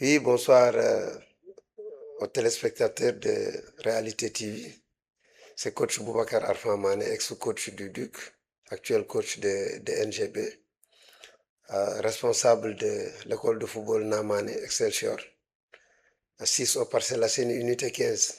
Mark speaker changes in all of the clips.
Speaker 1: Oui, bonsoir aux téléspectateurs de Réalité TV. C'est coach Boubacar Arfan Mané, ex-coach du Duc, actuel coach de NGB, responsable de l'école de football Namane Excelsior, assise au Parcelles Assainies unité 15.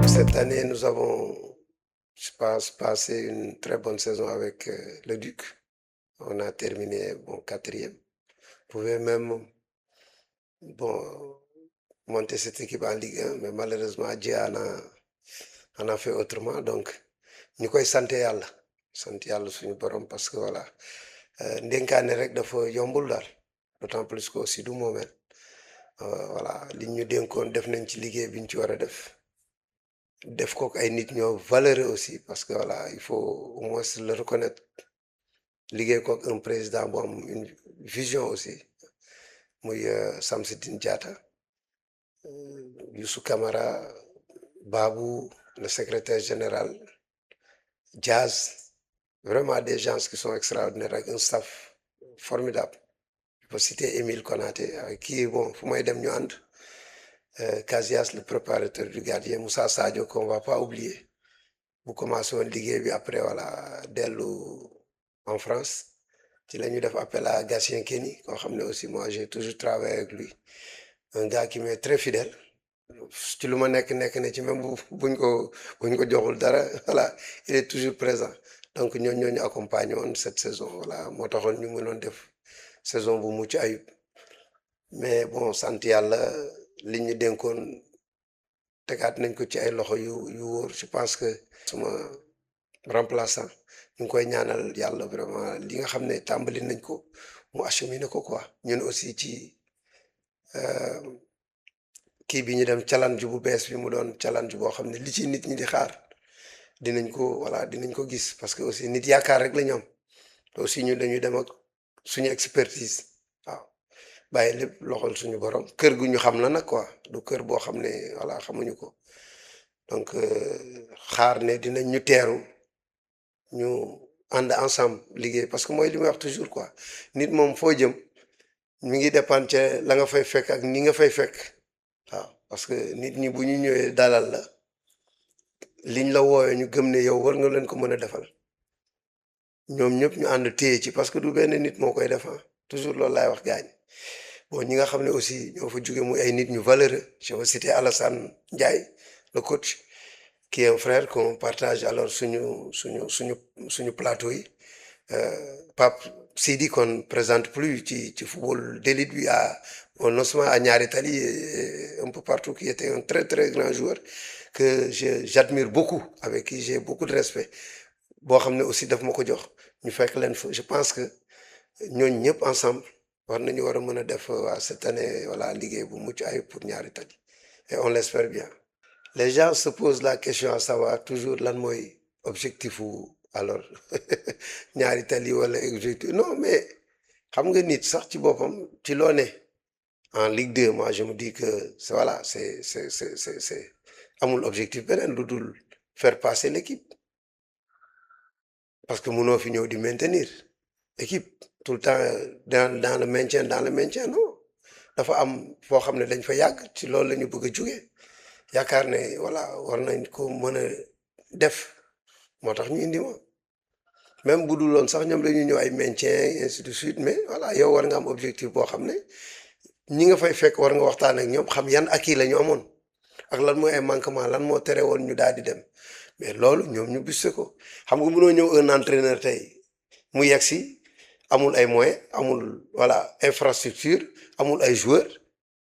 Speaker 1: Cette année, nous avons, je pense, passé une très bonne saison avec le Duc. On a terminé quatrième. On pouvait même bon, monter cette équipe en Ligue 1, mais malheureusement, Dieu en a fait autrement. Donc, ñu koy sant yàlla suñu borom parce que voilà ndénkaane rek dafa yombul daal d'autant plus que aussi du moomeel voilà li ñu dénkoon def nañ ci liggéey bi ñu ci war a def ko ay nit ñoo valeureux aussi parce que voilà il faut au moins le reconnaître liggéey ko un président bu am une vision aussi muy Samsidine Diatta, Youssou Camara, Babou, le secrétaire général, Diaz, vraiment des gens qui sont extraordinaires avec un staff formidable. Je peux citer Émile Konaté, avec qui, bon, fu may dem ñu ànd, Casillas, le préparateur du gardien, Moussa Sadio, qu'on va pas oublier. Bu commencé woon liggéey bi après voilà dellu en France ci la ñu def appel à Gatien Kenny koo xam ne aussi moi j'ai toujours travaillé avec lui, un gars qui m'est très fidèle ci lu ma nekk na ci même buñ ko joxul dara voilà il est toujours présent. Donc ñooñu ñu accompagné woon cette saison voilà moo taxoon ñu mënoon def saison bu mucc ayib mais bon sant yàlla li ñu dénkoon tegaat nañ ko ci ay loxo yu wóor. Je pense que suma remplaçant ñu ngi koy ñaanal yàlla vraiment li nga xam ne tàmbali nañ ko mu acheminé ko quoi. Ñun aussi ci kii bi ñu dem challenge bu bees bi mu doon challenge boo xam ne li ci nit ñi di xaar dinañ ko gis parce que aussi nit yaakaar rek la ñu am te aussi ñun dañuy dem ak suñu expertise waaw bàyyi lépp loxol suñu borom kër gu ñu xam la nag quoi du kër boo xam ne voilà xamuñu ko donc xaar ne dinañ ñu teeru ñu ànd ensemble liggéey parce que mooy li may wax toujours quoi nit moom foo jëm mi ngi dépendre ca la nga fay fekk ak ni nga fay fekk waaw parce que nit ñi bu ñu ñëwee dalal la liñ la woowee ñu gëm ne yow war nga leen ko mën a defal ñoom ñëpp ñu ànd téye ci parce que du benn nit moo koy defar toujours loolu laay wax gaañ bon ñi nga xam ne aussi ñoo fa jóge muy ay nit ñu valeureux. Je veux citer Alassane Ndiaye, le coach, qui est un frère qu'on partage alors suñu plateau yi. Pape Sidi qu'on présente plus ci football d'élite bi non seulement à Ñaari Tali et un peu partout, qui était un très très grand joueur que j'admire beaucoup, avec qui j'ai beaucoup de respect boo xam ne aussi daf ma ko jox ñu fekk leen fa. Je pense que ñooñu ñëpp ensemble war nañu war a mën a def waa cette année voilà liggéey bu mucc ayib pour ñaari tali et on l'espère bien. Les gens se posent la question à savoir toujours lan mooy objectif wu alors ñaari tali wala objectif non mais xam nga nit sax ci boppam ci loo ne en Ligue 2 moi je me dis que c'est voilà c'est amul objectif beneen lu dul faire passer l'équipe parce que mënoo fi ñëw di maintenir équipe tout le temps dans le maintien non dafa am foo xam ne dañ fa yàgg ci loolu la ñu bëgg a jóge yaakaar ne voilà war nañ ko mën a def moo tax ñu indi ma même bu dul loon sax ñoom dañu ñëw ay maintien ainsi de suite mais voilà yow war nga am objectif boo xam ne ñi nga fay fekk war nga waxtaan ak ñoom xam yan acquis la ñu amoon ak lan mooy ay manquement lan moo tere woon ñu daal di dem mais loolu ñoom ñu biste ko xam nga mënoo ñëw un entraîneur tey mu yegg si amul ay moyens amul voilà infrastructure amul ay joueurs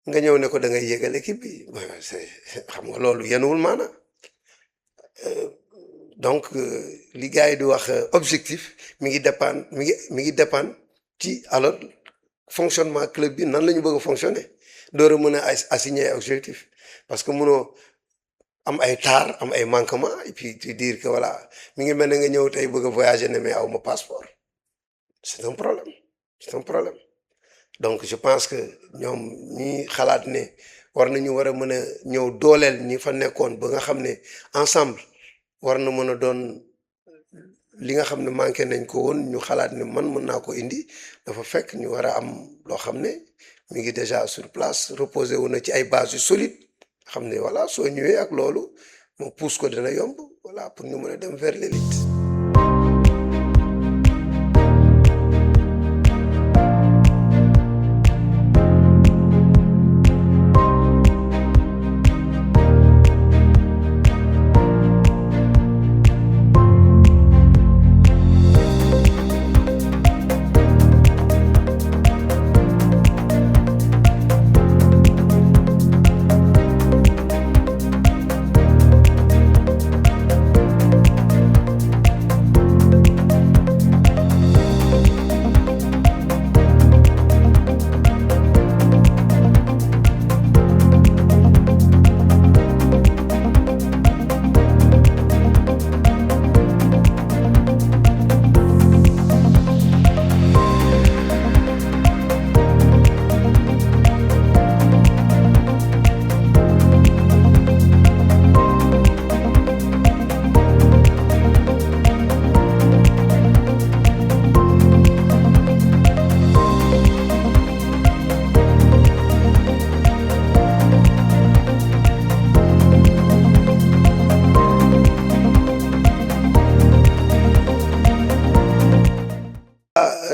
Speaker 1: nga ñëw ne ko da ngay yégal équipe bi c'est xam nga loolu yenuwul maana donc li gars yi di wax objectif mi ngi dépendre mi ngi dépendre ci alors fonctionnement club bi nan la ñu bëgg a fonctionner door a mën a assigner objectif parce que mënoo am ay taar am ay manquement et puis tu dire que voilà mi ngi mel ne nga ñëw tey bëgg a voyager ne mais aw ma passeport c'est un problème c'est un problème donc je pense que ñoom ñi xalaat ne war nañu war a mën a ñëw dooleel ñi fa nekkoon ba nga xam ne ensemble war na mën a doon li nga xam ne manqué nañ ko woon ñu xalaat ne man mën naa ko indi dafa fekk ñu war a am loo xam ne mi ngi déjà sur place reposé wu na ci ay bases yu solide xam ne voilà soo ñëwee ak loolu moo pousse ko dina yomb voilà pour ñu mën a dem vers l'élite.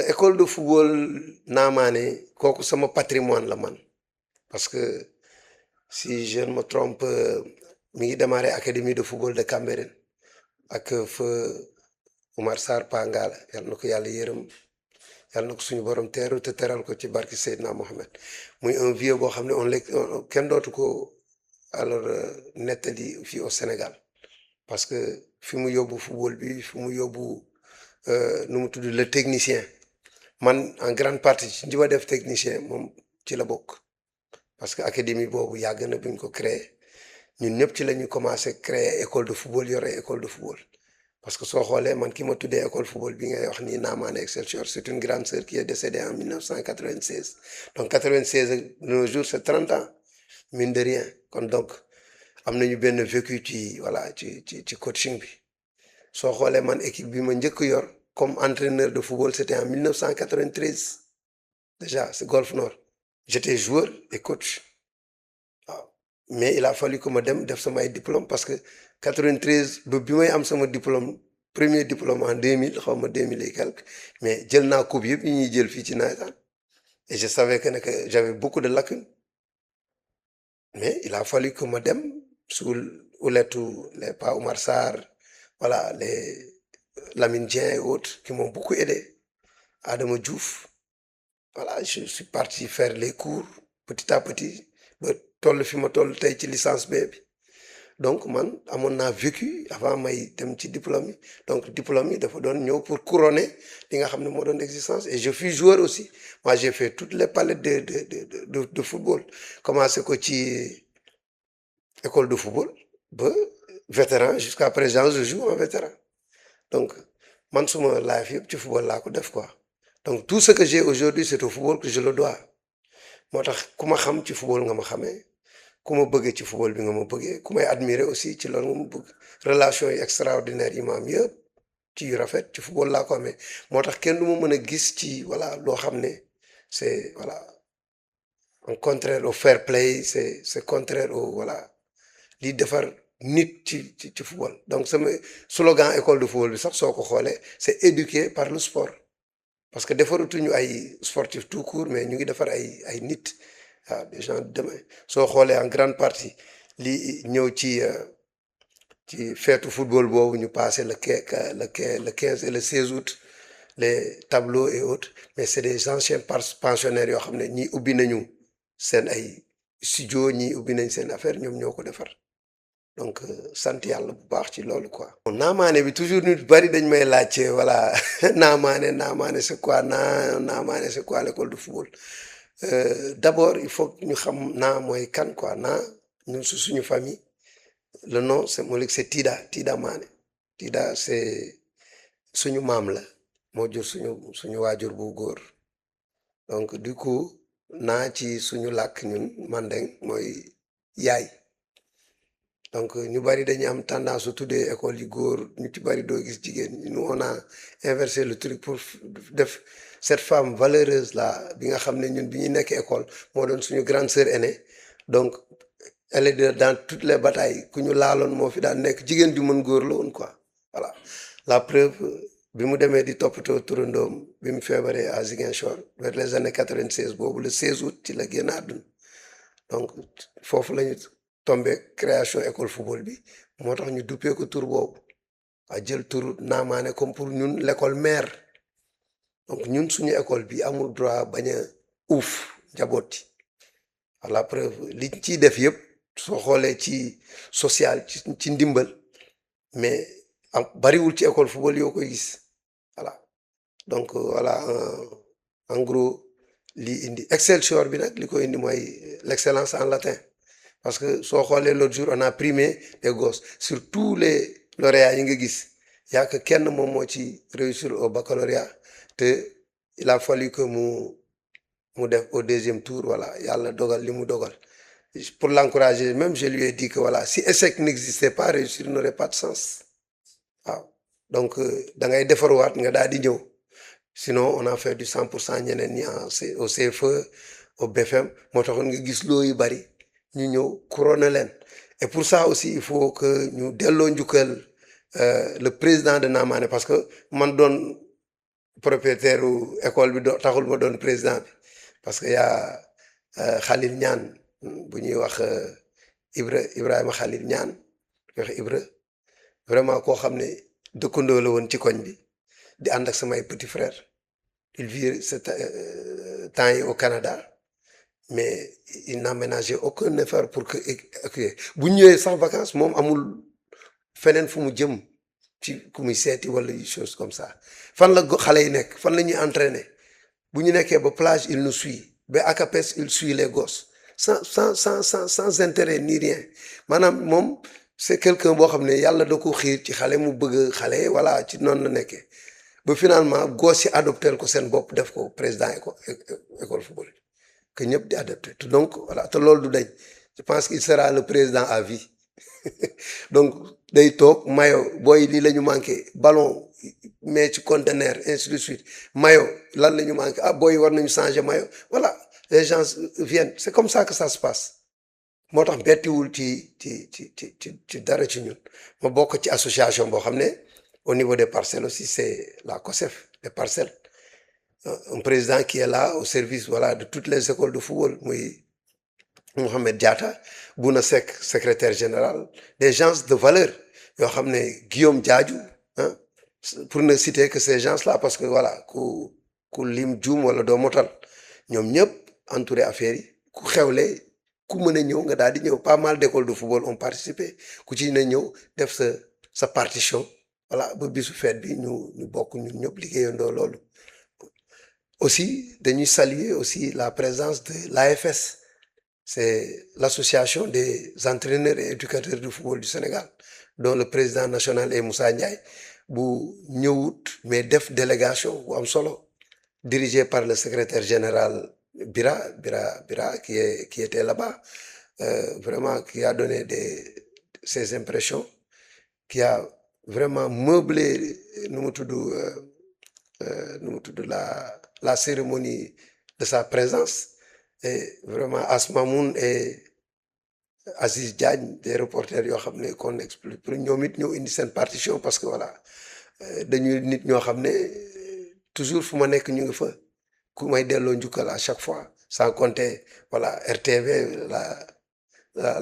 Speaker 1: École de football naamaane kooku sama patrimoine la man parce que si je ne me trompe mi ngi démarré académie de football de Cambérène ak feu Oumar Sarr Pangala yal na ko yàlla yërëm yal na ko suñu borom teeru te teral ko ci barki Seydina Mohamed muy un vieux boo xam ne kenn dootu ko alors nettali fii au Sénégal parce que fi mu yóbbu football bi fi mu yóbbu nu mu tudd le technicien man en grande partie ci ñi ma def technicien moom ci la bokk parce que académie boobu yàgg na buñ ko créé ñun ñëpp ci la ñu commencé créer école de football yore école de football parce que soo xoolee man ki ma tuddee école football bi ngay wax nii Naamane Excelsior c'est une grande sœur qui est décédée en 1996 donc 96 de nos jours c'est 30 ans mine de rien kon donc am nañu benn vécu ci voilà ci coaching bi soo xoolee man équipe bi ma njëkk yor comme entraîneur de football c'était en 1993 déjà c'est Golf Nord j'étais joueur et coach waaw mais il a fallu que ma dem def sama ay diplôme parce que 93 ba bi may am sama diplôme premier diplôme en 2000 xaw ma 2000 et quelques mais jël naa coupe yëpp yi ñuy jël fii ci nawetaan et je savais que j'avais beaucoup de lacunes mais il a fallu que ma dem sous oulettu les Pa Oumar Sarr voilà les Lamine Dieng et autres qui m'ont beaucoup aidé Adama Diouf voilà je suis parti faire les cours petit à petit ba toll fi ma toll tey ci licence B bi donc man amoon naa vécu avant may dem ci diplôme yi donc diplôme yi dafa doon ñëw pour couronner li nga xam ne moo doon existence et je fus joueur aussi moi j'ai fait toutes les palettes de football commencé ko ci école de football ba vétéran jusqu'à présent je joue en vétéran donc man suma life yëpp ci football laa ko def quoi donc tout ce que j'ai aujourd'hui c'est au football que je le dois moo tax ku ma xam ci football nga ma xamee ku ma bëggee ci football bi nga ma bëggee ku may admirer aussi ci loolu nga ma bëgg relation yi extraordinaire yi ma am yëpp ci yu rafet ci football laa ko amee moo tax kenn du ma mën a gis ci voilà loo xam ne c'est voilà en contraire au fair play c'est contraire au voilà li defar nit ci football donc sama slogan école de football bi sax soo ko xoolee c'est éduqué par le sport parce que defaratuñu ay sportif tout court mais ñu ngi defar ay nit waaw des gens de demain soo xoolee en grande partie li ñëw ci feetu football boobu ñu passé le 15 et le 16 août les tableaux et autres mais c'est des anciens pensionnaires yoo xam ne ñii ubbi nañu seen ay studio ñii ubbi nañ seen affaire ñoom ñoo ko defar donc sant yàlla bu baax ci loolu quoi. naamaane bi toujours nit bari dañ may laajte voilà naamaane c'est quoi naamaane c'est quoi l'école de football d'abord il faut ñu xam naa mooy kan quoi naa ñun suñu famille le nom c'est Tida Mané Tida c'est suñu maam la moo jur suñu waajur bu góor donc du coup naa ci suñu làkk ñun mandeng mooy yaay. donc ñu bari dañuy am tendance su tuddee école yi góor ñu ci bari doo gis jigéen nous on a inversé le truc pour def cette femme valeureuse là bi nga xam ne ñun bi ñu nekk école moo doon suñu grande sœur aînée donc elle est dans toutes les batailles ku ñu laaloon moo fi daan nekk jigéen ju mën góor la woon quoi voilà la preuve bi mu demee di toppatoo turandoom bi mu feebaree à Ziguinchor vers les années 96 boobu le 16 août ci la génn àdduna donc foofu lañu tombé création école football bi moo tax ñu duppee ko tur boobu a jël tur naamaane comme pour ñun l'école mère donc ñun suñu école bi amul droit bañ a uuf njabooti à la preuve liñ ciy def yëpp soo xoolee ci social ci ndimbal mais bariwul ci école football yoo koy gis voilà donc voilà en gros lii indi Excelsior bi nag li ko indi mooy l'excellence en latin parce que soo xoolee l'autre jour on a primé les gosses sur tous les lauréats yi nga gis yaa que kenn moom moo ci réussir au baccalauréat te il a fallu que mu def au deuxième tour voilà yàlla dogal li mu dogal pour l'encourager même je lui ai dit que voilà si échec n'existait pas réussir n'aurait pas de sens waaw donc da ngay defarwaat nga daal di ñëw sinon on a fait du 100% ñeneen ñi au CFE au BFM moo taxoon nga gis loo yu bari ñu ñëw couronner leen et pour ça aussi il faut que ñu delloo njukkal le président de Naamaane parce que man doon propriétaire u école bi taxul ma doon président bi parce que yaa Khalil Ñaan bu ñuy wax Ibrahima Khalil Ñaan wax Ibra vraiment koo xam ne dëkkandoo la woon ci koñ bi di ànd ak samay petit frère il vit ce temps yi au Canada mais il n'a ménagé aucun effort pour que bu ñëwee sax vacances moom amul feneen fu mu jëm ci ku muy seeti wala chose comme ça fan la xale yi nekk fan la ñuy entraîner bu ñu nekkee ba plage il nous suit ba ACAPES il suit les gosses sans intérêt ni rien maanaam moom c'est quelqu'un boo xam ne yàlla da ko xiir ci xale mu bëgg xale voilà ci noonu la nekkee ba finalement gosses yi adopté ko seen bopp def ko président école football que ñëpp di adopté donc voilà te loolu du dañ je pense qu'il sera le président à vie donc day toog mayo booy lii la ñu manqué ballon mais ci conteneur ainsi de suite mayo lan la ñu manqué ah booy war nañu changer mayo voilà les gens viennent c'est comme ça que ça se passe moo tax bettiwul ci dara ci ñun ma bokk ci association boo xam ne au niveau des parcelles aussi c'est la COSEF des parcelles un président qui est là au service voilà de toutes les écoles de football muy Mohamed Diatta Bouna Seck secrétaire général des gens de valeur yoo xam ne Guillaume Diadiou ah pour ne citer que ces gens là parce que voilà ku lim juum wala doo motal ñoom ñëpp entouré affaire yi ku xewle ku mën a ñëw nga daal di ñëw pas mal d'écoles de football ont participé ku ci ne ñëw def sa partition voilà ba bisu fête bi ñu bokk ñun ñëpp liggéeyandoo loolu. Aussi dañuy saluer aussi la présence de l'AFS, c'est l'association des entraîneurs et éducateurs de football du Sénégal dont le président national est Moussa Ndiaye bu ñëwut mais def délégation bu am solo dirigée par le secrétaire général Bira qui était là-bas, vraiment qui a donné ses impressions, qui a vraiment meublé la cérémonie de sa présence. Et vraiment Asmamoun et Aziz Diagne des reporters yoo xam ne qu'on explique pour ñoom it ñëw indi seen partition parce que voilà dañuy nit ñoo xam ne toujours fu ma nekk ñu ngi fa ku may delloo njukkal à chaque fois sans compter voilà RTV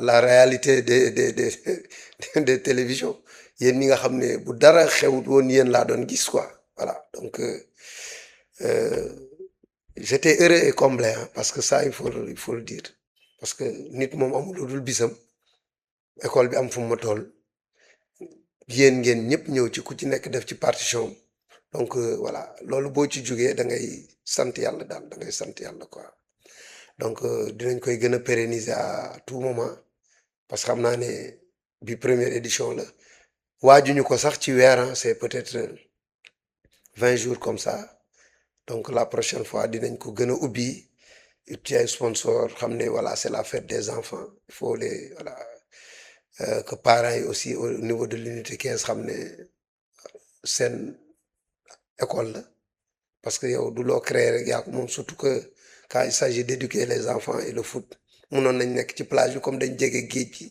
Speaker 1: la réalité des télévisions yéen ñi nga xam ne bu dara xewut woon yéen laa doon gis quoi voilà donc j'étais heureux et comblé hein, parce que ça il faut le dire parce que nit moom amul lu dul bisam école bi am fu ma toll yéen ngeen ñëpp ñëw ci ku ci nekk def ci partition donc voilà loolu boo ci jógee da ngay sant yàlla daal da ngay sant yàlla quoi donc dinañ koy gën a pérenniser à tout moment parce que xam naa ne bi première édition la waajuñu ko sax ci weer c'est peut-être 20 jours comme ça donc la prochaine fois dinañ ko gën a ubbi ci ay sponsor xam ne voilà c'est la fête des enfants il faut les voilà que parents yi aussi au niveau de l'unité 15 xam ne seen école la parce que yow du loo créer rek yaa ko moom surtout que quand il s'agit d'éduquer les enfants et le foot mënoon nañ nekk ci plage bi comme dañ jege géej gi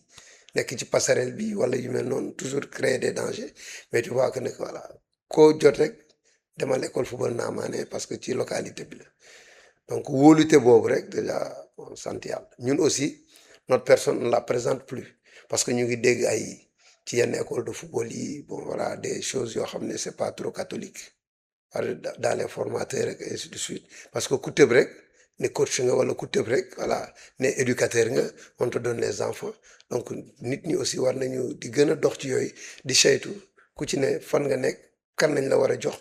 Speaker 1: nekk ci passerelle bi wala yu mel noonu toujours créer des dangers mais tu vois que ne voilà koo jot rek demal école football Naamaane parce que ci localité bi la donc wóolute boobu rek déjà sant yàlla ñun aussi notre personne ne la présente plus parce que ñu ngi dégg ay ci yenn école de football yi bon voilà des choses yoo xam ne c'est pas trop catholique dans les formateurs rek et ainsi de suite parce que ku tëb rek ne coach nga wala ku tëb rek voilà ne éducateur nga on te donne les enfants donc nit ñi aussi war nañu di gën a dox ci yooyu di saytu ku ci ne fan nga nekk kan lañ la war a jox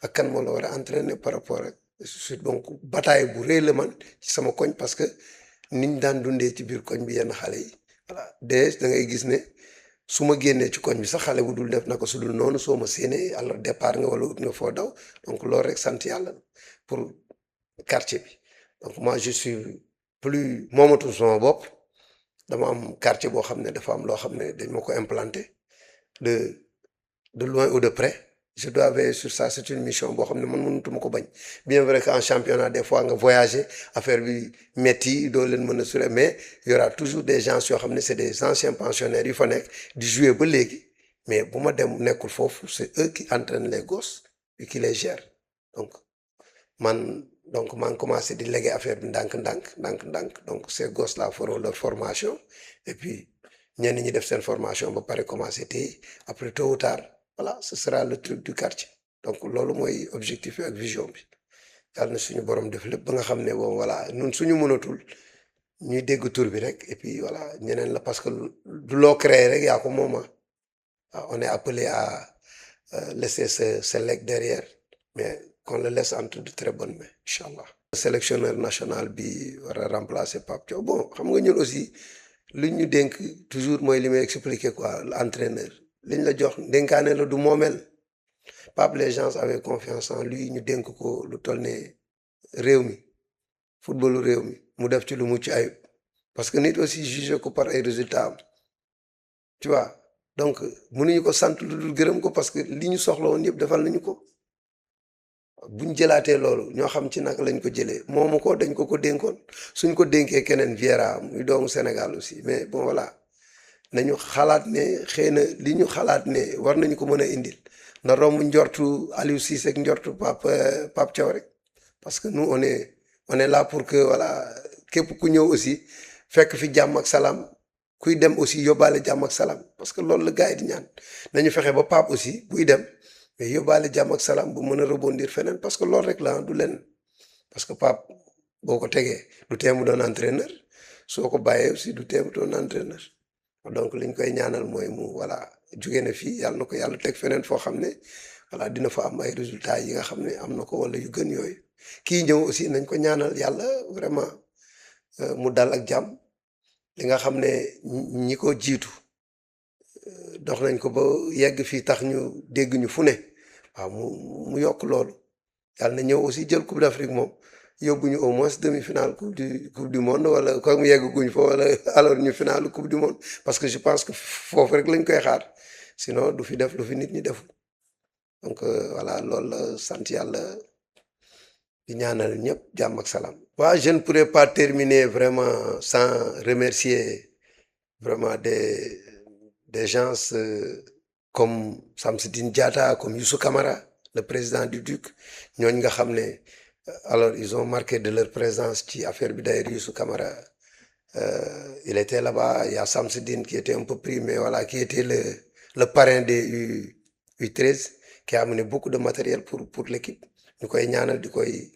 Speaker 1: ak kan moo la war a entraîner par rapport ak suite donc bataille bu rëy la man ci sama koñ parce que niñ daan dundee ci biir koñ bi yenn xale yi voilà de da ngay gis ne su ma génnee ci koñ bi sax xale bu dul def na ko su dul noonu soo ma séenee alors départ nga wala ut nga foo daw donc loolu rek sant yàlla pour quartier bi donc moi je suis plus moomatul sama bopp dama am quartier boo xam ne dafa am loo xam ne dañ ma ko implanté de loin ou de près je dois veiller sur ça c'est une mission boo xam ne man mënutuma ko bañ bien vrai qu'en championnat des fois nga voyager affaire bi metti doo leen mën a sure mais il y aura toujours des gens yoo xam ne c'est des anciens pensionnaires yu fa nekk di jouer ba léegi mais bu ma dem nekkul foofu c'est eux qui entraînent les gosses et qui les gèrent donc maa ngi commencé di léguer affaire bi ndànk donc ces gosses là feront leur formation et puis ñenn ñi def seen formation ba pare commencé tey après tôt ou tard voilà ce sera le truc du quartier donc loolu mooy objectif bi ak vision bi yàlla na suñu borom def lépp ba nga xam ne bon voilà ñun suñu mënatul ñuy dégg tur bi rek et puis voilà ñeneen la parce que du loo créer rek yaa ko mooma on est appelé à laisser ce legs derrière mais qu'on le laisse entre de très bonnes mains incha allah. Sélectionneur national bi war a remplacer Pape Thiaw bon xam nga ñun aussi li ñu dénk toujours mooy li may expliquer quoi l'entraîneur liñ la jox dénkaane la du moomeel Pape les gens avaient confiance en lui ñu dénk ko lu toll ne réew mi footballu réew mi mu def ci lu mucc ayib parce que nit aussi juge ko par ay résultats am tu vois donc mënuñu ko sant lu dul gërëm ko parce que li ñu soxla woon yëpp defal nañu ko buñ jëlaatee loolu ñoo xam ci naka lañ ko jëlee moomu ko dañ ko dénkoon suñ ko dénkee keneen Viera muy doomu Sénégal aussi mais bon voilà nañu xalaat ne xëy na li ñu xalaat ne war nañu ko mën a indil na romb njortu Aliou Cissé ak njortu Pape Thiaw rek parce que nous on est là pour que voilà képp ku ñëw aussi fekk fi jàmm ak salaam kuy dem aussi yóbbaale jàmm ak salaam parce que loolu la gars yi di ñaan nañu fexe ba Pape aussi buy dem mais yóbbaale jàmm ak salaam bu mën a rebondir feneen parce que loolu rek la du leen parce que Pape boo ko tegee du tee mu doon entraîneur soo ko bàyyee aussi du teem ton entraîneur donc liñ koy ñaanal mooy mu voilà jóge na fii yàlla na ko yàlla teg feneen foo xam ne voilà dina fa am ay résultats yi nga xam ne am na ko wala yu gën yooyu kii ñëw aussi nañ ko ñaanal yàlla vraiment mu dal ak jàmm li nga xam ne ñi ko jiitu dox nañ ko ba yegg fii tax ñu dégg ñu fu ne waaw mu yokk loolu yàlla na ñëw aussi jël coupe d'Afrique moom yóbbu ñu au moins demi-finale coupe du monde wala comme yegg guñ fa wala alors ñu finale coupe du monde parce que je pense que foofu rek lañ koy xaar sinon du fi def lu fi nit ñi deful donc voilà loolu la sant yàlla di ñaanal ñëpp jàmm ak salaam. waaw je ne pourrais pas terminer vraiment sans remercier vraiment des gens comme Samsidine Diatta comme Youssou Camara le président du DUC ñooñ nga xam ne alors ils ont marqué de leur présence ci affaire bi d'ailleurs Youssou Camara il était là-bas il y a Samsidine qui était un peu pris mais voilà qui était le parrain des U13 qui a amené beaucoup de matériel pour l'équipe ñu koy ñaanal di koy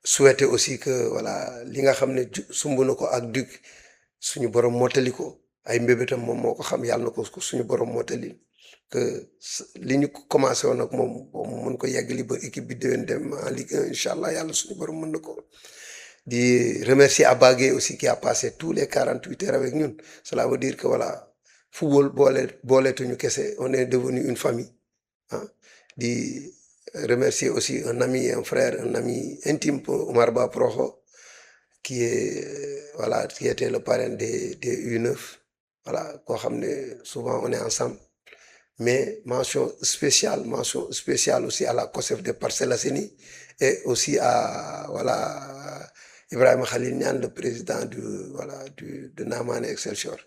Speaker 1: souhaiter aussi que voilà li nga xam ne sumb na ko ak DUC suñu borom mottali ko ay mbébétam moom moo ko xam yàlla na ko suñu borom mottali que li ñu commencé woon ak moom mun ko yeggali ba équipe bi déwén dem en Ligue 1 incha allah yàlla suñu borom mën na ko di remercier Abba Gueye aussi qui a passé tous les 48 heures avec ñun cela veut dire que voilà football booleetuñu kese on est devenu une famille ah di remercier aussi un ami un frère un ami intime pour Omar Ba Proxo qui est voilà qui était le parrain des U9 voilà koo xam ne souvent on est ensemble mais mention spéciale aussi à la COSEF de Parcelles Assainies et aussi à voilà Ibrahima Khalil Niane le président de Namane Excelsior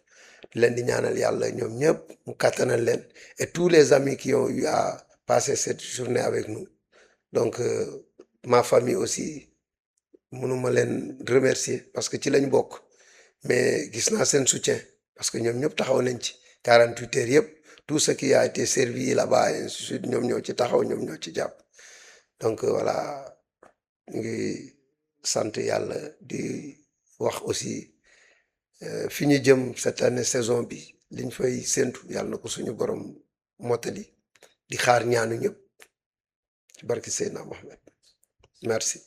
Speaker 1: leen di ñaanal yàlla ñoom ñëpp mu kattanal leen et tous les amis qui ont eu à passer cette journée avec nous donc ma famille aussi mënuma leen remercier parce que ci lañ bokk mais gis naa seen soutien parce que ñoom ñëpp taxaw nañ ci 48 heures yëpp tout ce qui a été servi là-bas et ainsi de suite ñoom ñoo ci taxaw ñoom ñoo ci jàpp donc voilà ñu ngi sant yàlla di wax aussi fi ñu jëm cette année saison bi liñ fay séntu yàlla na ko suñu borom mottali di xaar ñaanu ñëpp ci barki Seydina Mohamed merci